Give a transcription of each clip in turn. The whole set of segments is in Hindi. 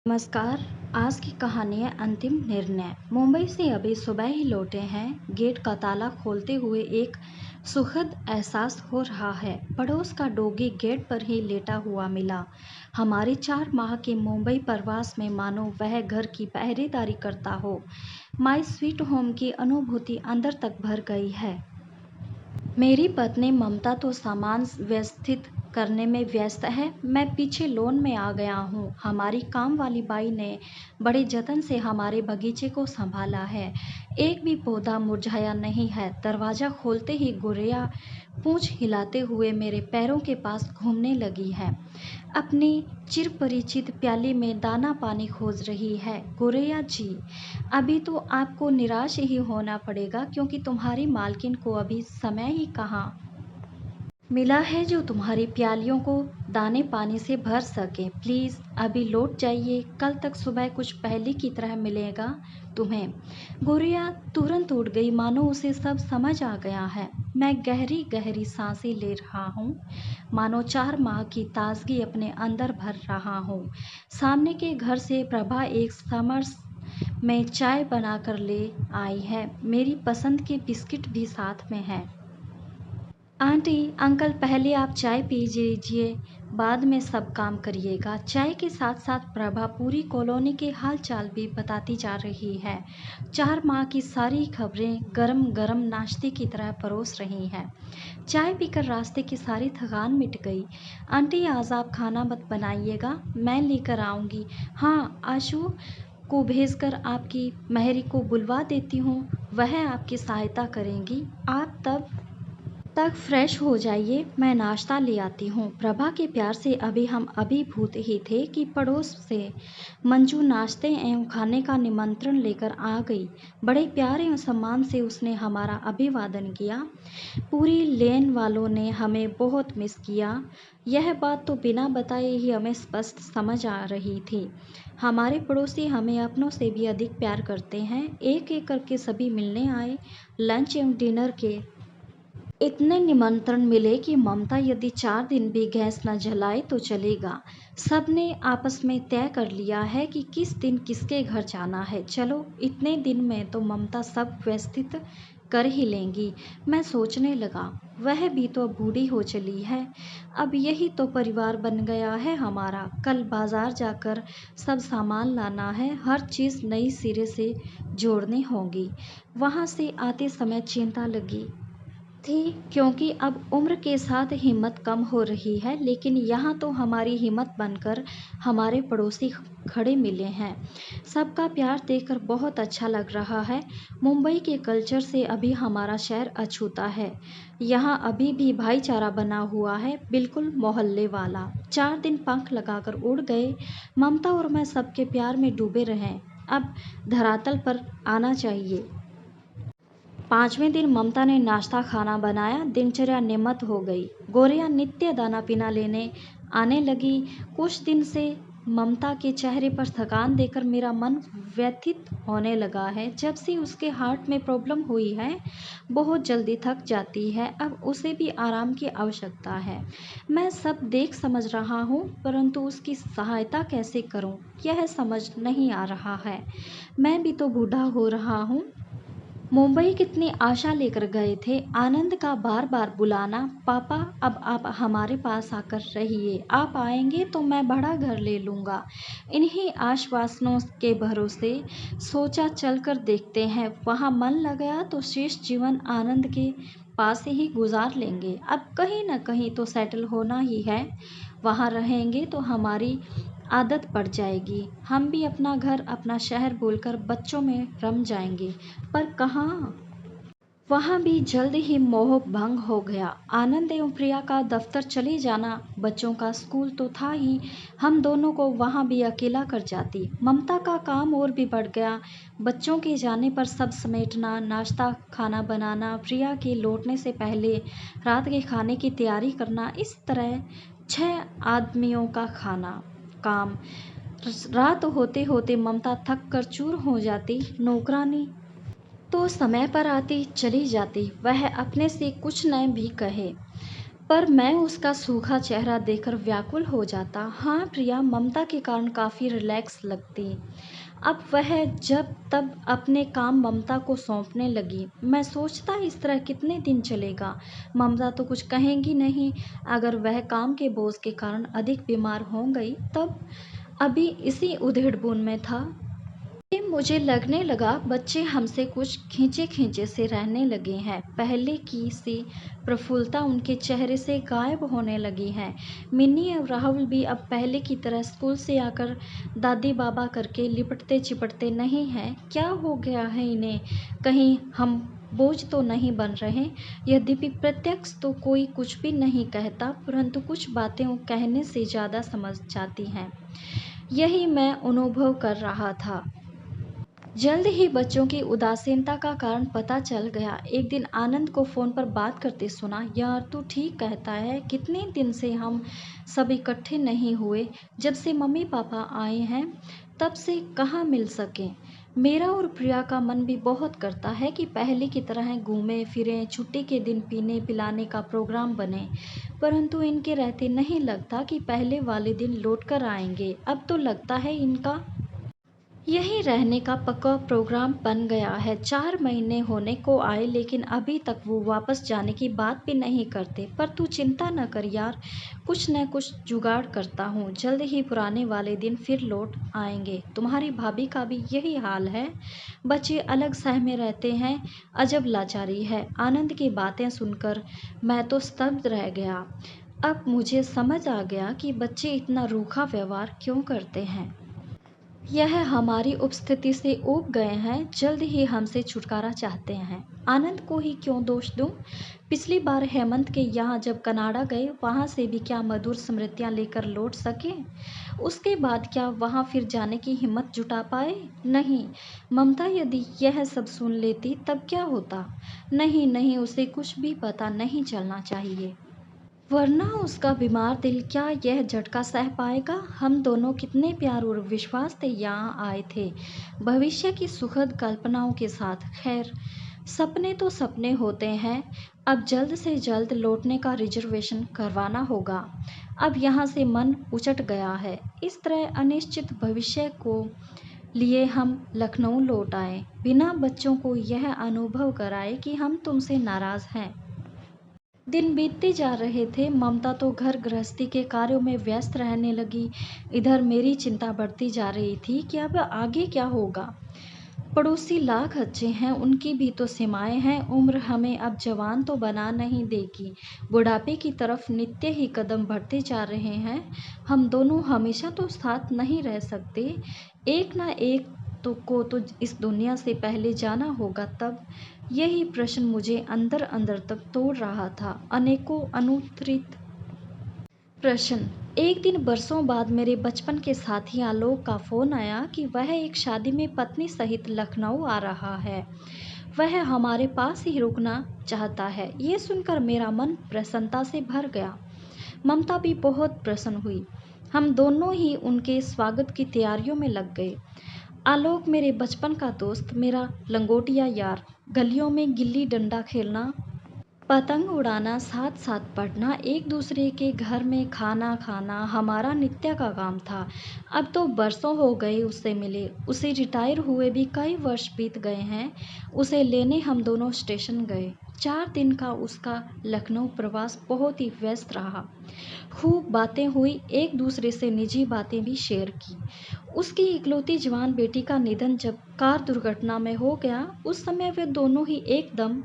नमस्कार। आज की कहानी है अंतिम निर्णय। मुंबई से अभी सुबह ही लौटे हैं। गेट का ताला खोलते हुए एक सुखद एहसास हो रहा है। पड़ोस का डॉगी गेट पर ही लेटा हुआ मिला। हमारे 4 माह के मुंबई प्रवास में मानो वह घर की पहरेदारी करता हो। माय स्वीट होम की अनुभूति अंदर तक भर गई है। मेरी पत्नी ममता तो सामान व्यवस्थित करने में व्यस्त है। मैं पीछे लॉन में आ गया हूँ। हमारी काम वाली बाई ने बड़े जतन से हमारे बगीचे को संभाला है। एक भी पौधा मुरझाया नहीं है। दरवाज़ा खोलते ही गुड़िया पूंछ हिलाते हुए मेरे पैरों के पास घूमने लगी है। अपनी चिरपरिचित प्याली में दाना पानी खोज रही है। गुड़िया जी, अभी तो आपको निराश ही होना पड़ेगा क्योंकि तुम्हारी मालकिन को अभी समय ही कहाँ मिला है जो तुम्हारी प्यालियों को दाने पानी से भर सके। प्लीज़ अभी लौट जाइए। कल तक सुबह कुछ पहले की तरह मिलेगा तुम्हें। गुड़िया तुरंत उठ गई, मानो उसे सब समझ आ गया है। मैं गहरी गहरी सांसें ले रहा हूँ, मानो 4 माह की ताजगी अपने अंदर भर रहा हूँ। सामने के घर से प्रभा एक समर्स में चाय बनाकर ले आई है। मेरी पसंद के बिस्किट भी साथ में है। आंटी अंकल, पहले आप चाय पी लीजिए, बाद में सब काम करिएगा। चाय के साथ साथ प्रभा पूरी कॉलोनी के हाल चाल भी बताती जा रही है। 4 माह की सारी खबरें गरम गरम नाश्ते की तरह परोस रही हैं। चाय पीकर रास्ते की सारी थकान मिट गई। आंटी आज आप खाना मत बनाइएगा, मैं लेकर आऊँगी। हाँ, आशु को भेजकर आपकी महरी को बुलवा देती हूँ, वह आपकी सहायता करेंगी। आप तब तक फ्रेश हो जाइए, मैं नाश्ता ले आती हूँ। प्रभा के प्यार से अभी हम अभिभूत ही थे कि पड़ोस से मंजू नाश्ते एवं खाने का निमंत्रण लेकर आ गई। बड़े प्यार एवं सम्मान से उसने हमारा अभिवादन किया। पूरी लेन वालों ने हमें बहुत मिस किया। यह बात तो बिना बताए ही हमें स्पष्ट समझ आ रही थी। हमारे पड़ोसी हमें अपनों से भी अधिक प्यार करते हैं। एक एक करके सभी मिलने आए। लंच एवं डिनर के इतने निमंत्रण मिले कि ममता यदि 4 दिन भी गैस न जलाए तो चलेगा। सबने आपस में तय कर लिया है कि किस दिन किसके घर जाना है। चलो, इतने दिन में तो ममता सब व्यवस्थित कर ही लेंगी। मैं सोचने लगा, वह भी तो अब बूढ़ी हो चली है। अब यही तो परिवार बन गया है हमारा। कल बाजार जाकर सब सामान लाना है, हर चीज़ नई सिरे से जोड़नी होगी। वहाँ से आते समय चिंता लगी थी क्योंकि अब उम्र के साथ हिम्मत कम हो रही है, लेकिन यहाँ तो हमारी हिम्मत बनकर हमारे पड़ोसी खड़े मिले हैं। सबका प्यार देखकर बहुत अच्छा लग रहा है। मुंबई के कल्चर से अभी हमारा शहर अछूता है। यहाँ अभी भी भाईचारा बना हुआ है, बिल्कुल मोहल्ले वाला। 4 दिन पंख लगाकर उड़ गए। ममता और मैं सबके प्यार में डूबे रहें। अब धरातल पर आना चाहिए। 5वें दिन ममता ने नाश्ता खाना बनाया। दिनचर्या नियमित हो गई। गोरिया नित्य दाना पीना लेने आने लगी। कुछ दिन से ममता के चेहरे पर थकान देखकर मेरा मन व्यथित होने लगा है। जब से उसके हार्ट में प्रॉब्लम हुई है, बहुत जल्दी थक जाती है। अब उसे भी आराम की आवश्यकता है। मैं सब देख समझ रहा हूँ, परंतु उसकी सहायता कैसे करूँ, यह समझ नहीं आ रहा है। मैं भी तो बूढ़ा हो रहा हूँ। मुंबई कितनी आशा लेकर गए थे। आनंद का बार बार बुलाना, पापा अब आप हमारे पास आकर रहिए, आप आएंगे तो मैं बड़ा घर ले लूँगा। इन्हीं आश्वासनों के भरोसे सोचा चलकर देखते हैं। वहाँ मन लगा तो शेष जीवन आनंद के पास ही गुजार लेंगे। अब कहीं ना कहीं तो सेटल होना ही है। वहाँ रहेंगे तो हमारी आदत पड़ जाएगी। हम भी अपना घर अपना शहर बोलकर बच्चों में रम जाएंगे। पर कहाँ, वहाँ भी जल्द ही मोह भंग हो गया। आनंद एवं प्रिया का दफ्तर चले जाना, बच्चों का स्कूल तो था ही, हम दोनों को वहाँ भी अकेला कर जाती। ममता का काम और भी बढ़ गया। बच्चों के जाने पर सब समेटना, नाश्ता खाना बनाना, प्रिया के लौटने से पहले रात के खाने की तैयारी करना, इस तरह 6 आदमियों का खाना काम। रात होते होते ममता थक कर चूर हो जाती। नौकरानी तो समय पर आती चली जाती, वह अपने से कुछ न भी कहे। पर मैं उसका सूखा चेहरा देखकर व्याकुल हो जाता। हाँ प्रिया, ममता के कारण काफ़ी रिलैक्स लगती। अब वह जब तब अपने काम ममता को सौंपने लगी। मैं सोचता इस तरह कितने दिन चलेगा। ममता तो कुछ कहेंगी नहीं। अगर वह काम के बोझ के कारण अधिक बीमार हो गई तब। अभी इसी उधेड़-बुन में था कि मुझे लगने लगा बच्चे हमसे कुछ खींचे-खींचे से रहने लगे हैं। पहले की सी प्रफुल्लता उनके चेहरे से गायब होने लगी है। मिन्नी और राहुल भी अब पहले की तरह स्कूल से आकर दादी बाबा करके लिपटते-चिपटते नहीं हैं। क्या हो गया है इन्हें? कहीं हम बोझ तो नहीं बन रहे? यद्यपि प्रत्यक्ष तो कोई कुछ भी नहीं कहता, परंतु कुछ बातें वो कहने से ज़्यादा समझ जाती हैं। यही मैं अनुभव कर रहा था। जल्द ही बच्चों की उदासीनता का कारण पता चल गया। एक दिन आनंद को फ़ोन पर बात करते सुना। यार तू ठीक कहता है, कितने दिन से हम सब इकट्ठे नहीं हुए। जब से मम्मी पापा आए हैं तब से कहाँ मिल सके। मेरा और प्रिया का मन भी बहुत करता है कि पहले की तरह घूमें फिरें, छुट्टी के दिन पीने पिलाने का प्रोग्राम बने, परंतु इनके रहते नहीं लगता कि पहले वाले दिन लौट कर आएंगे। अब तो लगता है इनका यहीं रहने का पक्का प्रोग्राम बन गया है। 4 महीने होने को आए लेकिन अभी तक वो वापस जाने की बात भी नहीं करते। पर तू चिंता न कर यार, कुछ न कुछ जुगाड़ करता हूँ। जल्द ही पुराने वाले दिन फिर लौट आएंगे। तुम्हारी भाभी का भी यही हाल है। बच्चे अलग शहर में रहते हैं, अजब लाचारी है। आनंद की बातें सुनकर मैं तो स्तब्ध रह गया। अब मुझे समझ आ गया कि बच्चे इतना रूखा व्यवहार क्यों करते हैं। यह हमारी उपस्थिति से ऊब गए हैं, जल्द ही हमसे छुटकारा चाहते हैं। आनंद को ही क्यों दोष दूं? पिछली बार हेमंत के यहाँ जब कनाडा गए, वहाँ से भी क्या मधुर स्मृतियाँ लेकर लौट सके? उसके बाद क्या वहाँ फिर जाने की हिम्मत जुटा पाए? नहीं। ममता यदि यह सब सुन लेती तब क्या होता? नहीं नहीं, उसे कुछ भी पता नहीं चलना चाहिए, वरना उसका बीमार दिल क्या यह झटका सह पाएगा। हम दोनों कितने प्यार और विश्वास से यहाँ आए थे, भविष्य की सुखद कल्पनाओं के साथ। खैर, सपने तो सपने होते हैं। अब जल्द से जल्द लौटने का रिजर्वेशन करवाना होगा। अब यहाँ से मन उचट गया है। इस तरह अनिश्चित भविष्य को लिए हम लखनऊ लौट आए, बिना बच्चों को यह अनुभव कराए कि हम तुमसे नाराज़ हैं। दिन बीतते जा रहे थे। ममता तो घर गृहस्थी के कार्यों में व्यस्त रहने लगी। इधर मेरी चिंता बढ़ती जा रही थी कि अब आगे क्या होगा। पड़ोसी लाख अच्छे हैं, उनकी भी तो सीमाएं हैं। उम्र हमें अब जवान तो बना नहीं देगी। बुढ़ापे की तरफ नित्य ही कदम बढ़ते जा रहे हैं। हम दोनों हमेशा तो साथ नहीं रह सकते। एक ना एक को तो इस दुनिया से पहले जाना होगा। तब यही प्रश्न मुझे अंदर अंदर तक तोड़ रहा था। अनेकों अनुत्तरित प्रश्न। एक दिन बरसों बाद मेरे बचपन के साथी आलोक का फ़ोन आया कि वह एक शादी में पत्नी सहित लखनऊ आ रहा है। वह हमारे पास ही रुकना चाहता है। ये सुनकर मेरा मन प्रसन्नता से भर गया। ममता भी बहुत प्रसन्न हुई। हम दोनों ही उनके स्वागत की तैयारियों में लग गए। आलोक मेरे बचपन का दोस्त, मेरा लंगोटिया यार। गलियों में गिल्ली डंडा खेलना, पतंग उड़ाना, साथ साथ पढ़ना, एक दूसरे के घर में खाना खाना हमारा नित्य का काम था। अब तो बरसों हो गए उससे मिले। उसे रिटायर हुए भी कई वर्ष बीत गए हैं। उसे लेने हम दोनों स्टेशन गए। 4 दिन का उसका लखनऊ प्रवास बहुत ही व्यस्त रहा। खूब बातें हुई, एक दूसरे से निजी बातें भी शेयर की। उसकी इकलौती जवान बेटी का निधन जब कार दुर्घटना में हो गया, उस समय वे दोनों ही एकदम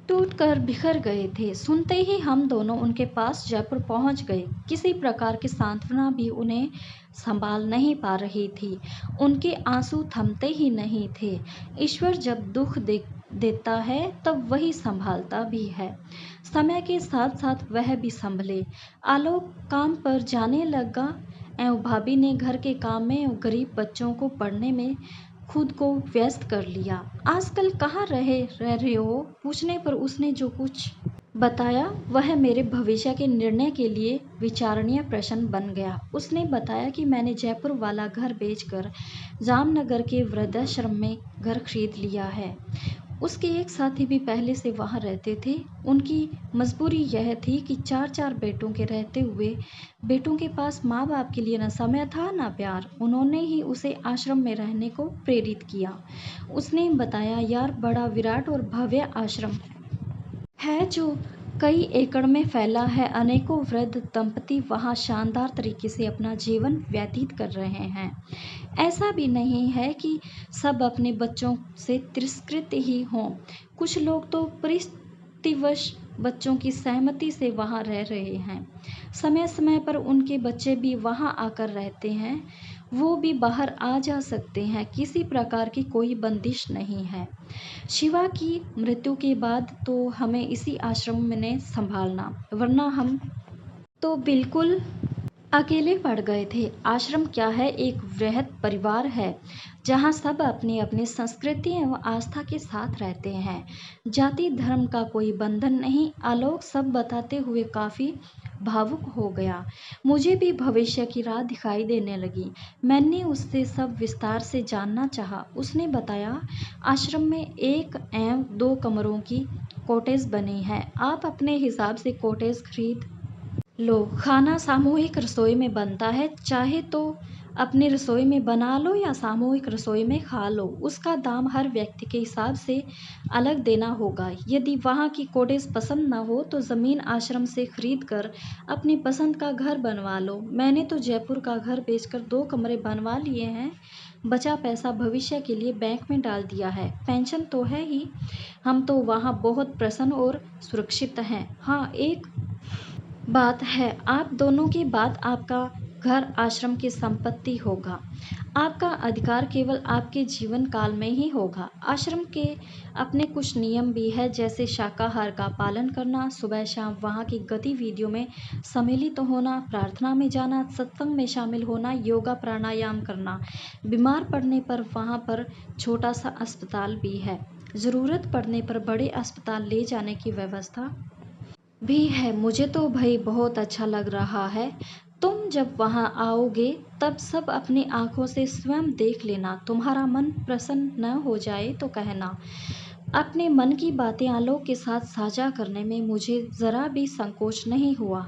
टूटकर बिखर गए थे। सुनते ही हम दोनों उनके पास जयपुर पहुंच गए। किसी प्रकार की सांत्वना भी उन्हें संभाल नहीं पा रही थी। उनके आंसू थमते ही नहीं थे। ईश्वर जब दुख देता है तब वही संभालता भी है। समय के साथ साथ वह भी संभले। आलोक काम पर जाने लगा एवं भाभी ने घर के काम में और गरीब बच्चों को पढ़ने में खुद को व्यस्त कर लिया। आजकल कहाँ रह रहे हो पूछने पर उसने जो कुछ बताया वह मेरे भविष्य के निर्णय के लिए विचारणीय प्रश्न बन गया। उसने बताया कि मैंने जयपुर वाला घर बेचकर जामनगर के वृद्धाश्रम में घर खरीद लिया है। उसके एक साथी भी पहले से वहाँ रहते थे। उनकी मजबूरी यह थी कि 4-4 बेटों के रहते हुए बेटों के पास माँ-बाप के लिए न समय था न प्यार। उन्होंने ही उसे आश्रम में रहने को प्रेरित किया। उसने बताया, यार बड़ा विराट और भव्य आश्रम है जो कई एकड़ में फैला है। अनेकों वृद्ध दंपति वहाँ शानदार तरीके से अपना जीवन व्यतीत कर रहे हैं। ऐसा भी नहीं है कि सब अपने बच्चों से तिरस्कृत ही हों। कुछ लोग तो परिस्थितिवश बच्चों की सहमति से वहाँ रह रहे हैं। समय समय पर उनके बच्चे भी वहाँ आकर रहते हैं। वो भी बाहर आ जा सकते हैं। किसी प्रकार की कोई बंदिश नहीं है। शिवा की मृत्यु के बाद तो हमें इसी आश्रम ने संभालना, वरना हम तो बिल्कुल अकेले पड़ गए थे। आश्रम क्या है, एक वृहद परिवार है जहाँ सब अपनी अपनी संस्कृति एवं आस्था के साथ रहते हैं। जाति धर्म का कोई बंधन नहीं। आलोक सब बताते हुए काफी भावुक हो गया। मुझे भी भविष्य की राह दिखाई देने लगी। मैंने उससे सब विस्तार से जानना चाहा। उसने बताया, आश्रम में 1 एवं 2 कमरों की कॉटेज बनी है। आप अपने हिसाब से कॉटेज खरीद लो। खाना सामूहिक रसोई में बनता है। चाहे तो अपनी रसोई में बना लो या सामूहिक रसोई में खा लो। उसका दाम हर व्यक्ति के हिसाब से अलग देना होगा। यदि वहाँ की कॉटेज पसंद न हो तो ज़मीन आश्रम से खरीद कर अपनी पसंद का घर बनवा लो। मैंने तो जयपुर का घर बेचकर 2 कमरे बनवा लिए हैं। बचा पैसा भविष्य के लिए बैंक में डाल दिया है। पेंशन तो है ही। हम तो वहाँ बहुत प्रसन्न और सुरक्षित हैं। हाँ, एक बात है, आप दोनों के बाद आपका घर आश्रम की संपत्ति होगा। आपका अधिकार केवल आपके जीवन काल में ही होगा। आश्रम के अपने कुछ नियम भी है, जैसे शाकाहार का पालन करना, सुबह शाम वहाँ की गतिविधियों में सम्मिलित होना, प्रार्थना में जाना, सत्संग में शामिल होना, योगा प्राणायाम करना। बीमार पड़ने पर वहाँ पर छोटा सा अस्पताल भी है। ज़रूरत पड़ने पर बड़े अस्पताल ले जाने की व्यवस्था भी है। मुझे तो भाई बहुत अच्छा लग रहा है। तुम जब वहाँ आओगे तब सब अपनी आंखों से स्वयं देख लेना। तुम्हारा मन प्रसन्न न हो जाए तो कहना। अपने मन की बातें आलोक के साथ साझा करने में मुझे ज़रा भी संकोच नहीं हुआ।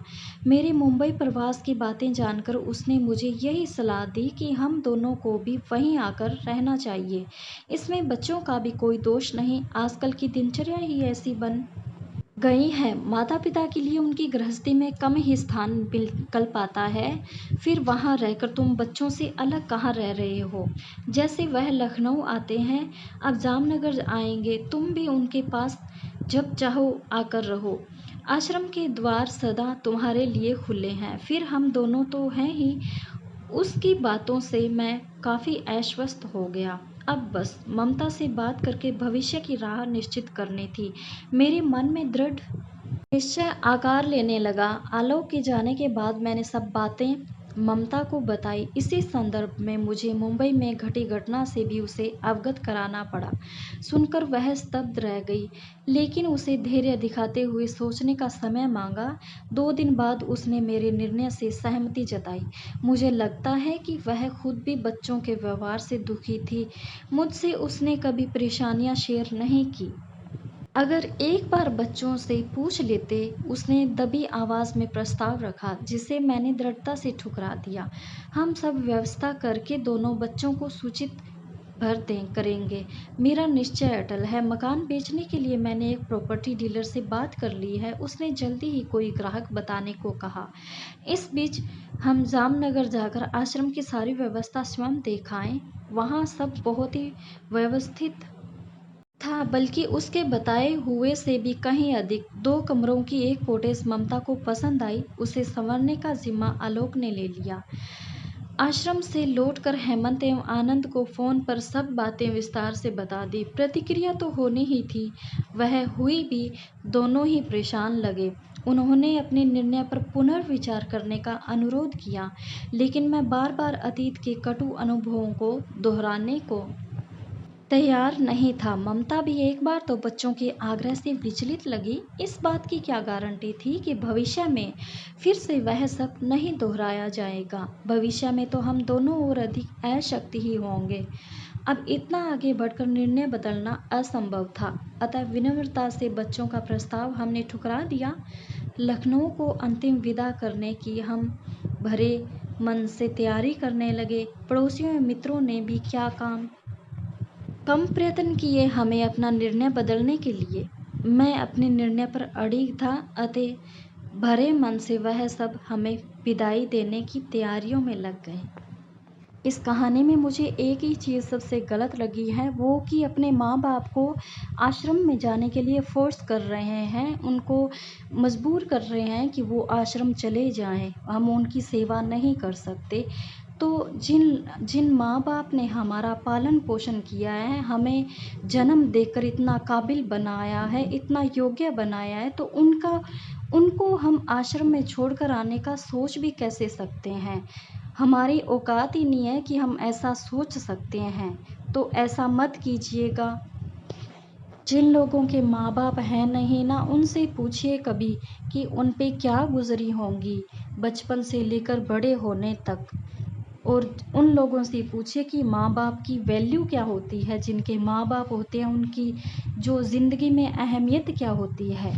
मेरे मुंबई प्रवास की बातें जानकर उसने मुझे यही सलाह दी कि हम दोनों को भी वहीं आकर रहना चाहिए। इसमें बच्चों का भी कोई दोष नहीं। आजकल की दिनचर्या ही ऐसी बन गई है। माता पिता के लिए उनकी गृहस्थी में कम ही स्थान निकल पाता है। फिर वहाँ रहकर तुम बच्चों से अलग कहाँ रह रहे हो। जैसे वह लखनऊ आते हैं, अब जामनगर आएंगे, तुम भी उनके पास जब चाहो आकर रहो। आश्रम के द्वार सदा तुम्हारे लिए खुले हैं। फिर हम दोनों तो हैं ही। उसकी बातों से मैं काफ़ी आश्वस्त हो गया। अब बस ममता से बात करके भविष्य की राह निश्चित करनी थी। मेरे मन में दृढ़ निश्चय आकार लेने लगा। आलोक के जाने के बाद मैंने सब बातें ममता को बताई। इसी संदर्भ में मुझे मुंबई में घटी घटना से भी उसे अवगत कराना पड़ा। सुनकर वह स्तब्ध रह गई, लेकिन उसे धैर्य दिखाते हुए सोचने का समय मांगा। 2 दिन बाद उसने मेरे निर्णय से सहमति जताई। मुझे लगता है कि वह खुद भी बच्चों के व्यवहार से दुखी थी। मुझसे उसने कभी परेशानियां शेयर नहीं की। अगर एक बार बच्चों से पूछ लेते, उसने दबी आवाज़ में प्रस्ताव रखा, जिसे मैंने दृढ़ता से ठुकरा दिया। हम सब व्यवस्था करके दोनों बच्चों को सूचित करेंगे। मेरा निश्चय अटल है। मकान बेचने के लिए मैंने एक प्रॉपर्टी डीलर से बात कर ली है। उसने जल्दी ही कोई ग्राहक बताने को कहा। इस बीच हम जामनगर जाकर आश्रम की सारी व्यवस्था स्वयं देख आए। वहाँ सब बहुत ही व्यवस्थित था, बल्कि उसके बताए हुए से भी कहीं अधिक। 2 कमरों की एक कॉटेज ममता को पसंद आई। उसे संवारने का जिम्मा आलोक ने ले लिया। आश्रम से लौटकर हेमंत एवं आनंद को फोन पर सब बातें विस्तार से बता दी। प्रतिक्रिया तो होनी ही थी, वह हुई भी। दोनों ही परेशान लगे। उन्होंने अपने निर्णय पर पुनर्विचार करने का अनुरोध किया, लेकिन मैं बार बार अतीत के कटु अनुभवों को दोहराने को तैयार नहीं था। ममता भी एक बार तो बच्चों के आग्रह से विचलित लगी। इस बात की क्या गारंटी थी कि भविष्य में फिर से वह सब नहीं दोहराया जाएगा। भविष्य में तो हम दोनों और अधिक अशक्त ही होंगे। अब इतना आगे बढ़कर निर्णय बदलना असंभव था, अतः विनम्रता से बच्चों का प्रस्ताव हमने ठुकरा दिया। लखनऊ को अंतिम विदा करने की हम भरे मन से तैयारी करने लगे। पड़ोसियों और मित्रों ने भी क्या कम प्रयत्न किए हमें अपना निर्णय बदलने के लिए। मैं अपने निर्णय पर अड़िग था, अतः भरे मन से वह सब हमें विदाई देने की तैयारियों में लग गए। इस कहानी में मुझे एक ही चीज़ सबसे गलत लगी है, वो कि अपने माँ बाप को आश्रम में जाने के लिए फ़ोर्स कर रहे हैं, उनको मजबूर कर रहे हैं कि वो आश्रम चले जाएं, हम उनकी सेवा नहीं कर सकते। तो जिन जिन माँ बाप ने हमारा पालन पोषण किया है, हमें जन्म देकर इतना काबिल बनाया है, इतना योग्य बनाया है, तो उनको हम आश्रम में छोड़कर आने का सोच भी कैसे सकते हैं। हमारी औकात ही नहीं है कि हम ऐसा सोच सकते हैं, तो ऐसा मत कीजिएगा। जिन लोगों के माँ बाप हैं नहीं ना, उनसे पूछिए कभी कि उन पे क्या गुजरी होंगी बचपन से लेकर बड़े होने तक। और उन लोगों से पूछिए कि माँ बाप की वैल्यू क्या होती है, जिनके माँ बाप होते हैं उनकी जो ज़िंदगी में अहमियत क्या होती है।